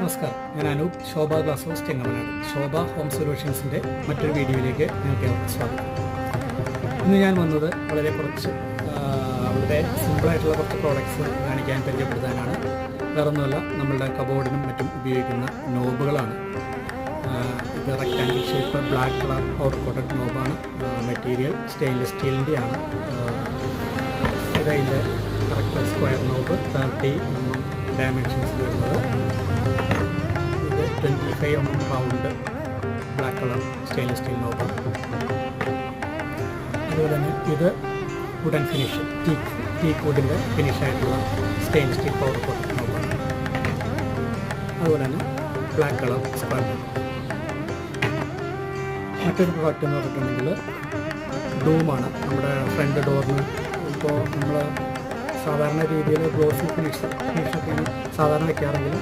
നമസ്കാരം, ഞാൻ അനൂപ്, ശോഭ glass house Chengamanad. ശോഭ home സൊല്യൂഷൻസിൻ്റെ മറ്റൊരു വീഡിയോയിലേക്ക് നിങ്ങൾക്ക് സ്വാഗതം. ഇന്ന് ഞാൻ വന്നത് വളരെ കുറച്ച് വളരെ സിമ്പിളായിട്ടുള്ള കുറച്ച് പ്രോഡക്റ്റ്സ് കാണിക്കാൻ പരിചയപ്പെടുത്താനാണ്. വേറൊന്നുമല്ല, നമ്മളുടെ കബോർഡിനും മറ്റും ഉപയോഗിക്കുന്ന നോബുകളാണ്. ഇത് rectangle shape black colour powder coated നോബാണ്. മെറ്റീരിയൽ സ്റ്റെയിൻലെസ് സ്റ്റീലിൻ്റെയാണ്. ഇതിൻ്റെ കറക്റ്റ് സ്ക്വയർ നോബ് 30 ഡയമെൻഷൻസ് വരുന്നത്. ഇത് 25 round black colour stainless steel നോബാണ്. അതുപോലെ തന്നെ ഇത് വുഡൻ ഫിനിഷ് ടീക്ക് വുഡിൻ്റെ ഫിനിഷായിട്ടുള്ള സ്റ്റെയിൻലെസ് സ്റ്റീൽ പൗഡർ കോട്ടഡ് നോബാണ്. അതുപോലെ തന്നെ ബ്ലാക്ക് കളർ സ്ക്വയർ നോബ്. മറ്റൊരു പ്രോഡക്റ്റ് എന്ന് പറഞ്ഞിട്ടുണ്ടെങ്കിൽ ഡൂമാണ്. നമ്മുടെ ഫ്രണ്ട് ഡോറിന് ഇപ്പോൾ നമ്മൾ സാധാരണ രീതിയിൽ ഗ്ലോസി ഫിനിഷൊക്കെയാണ് സാധാരണ വയ്ക്കാറെങ്കിലും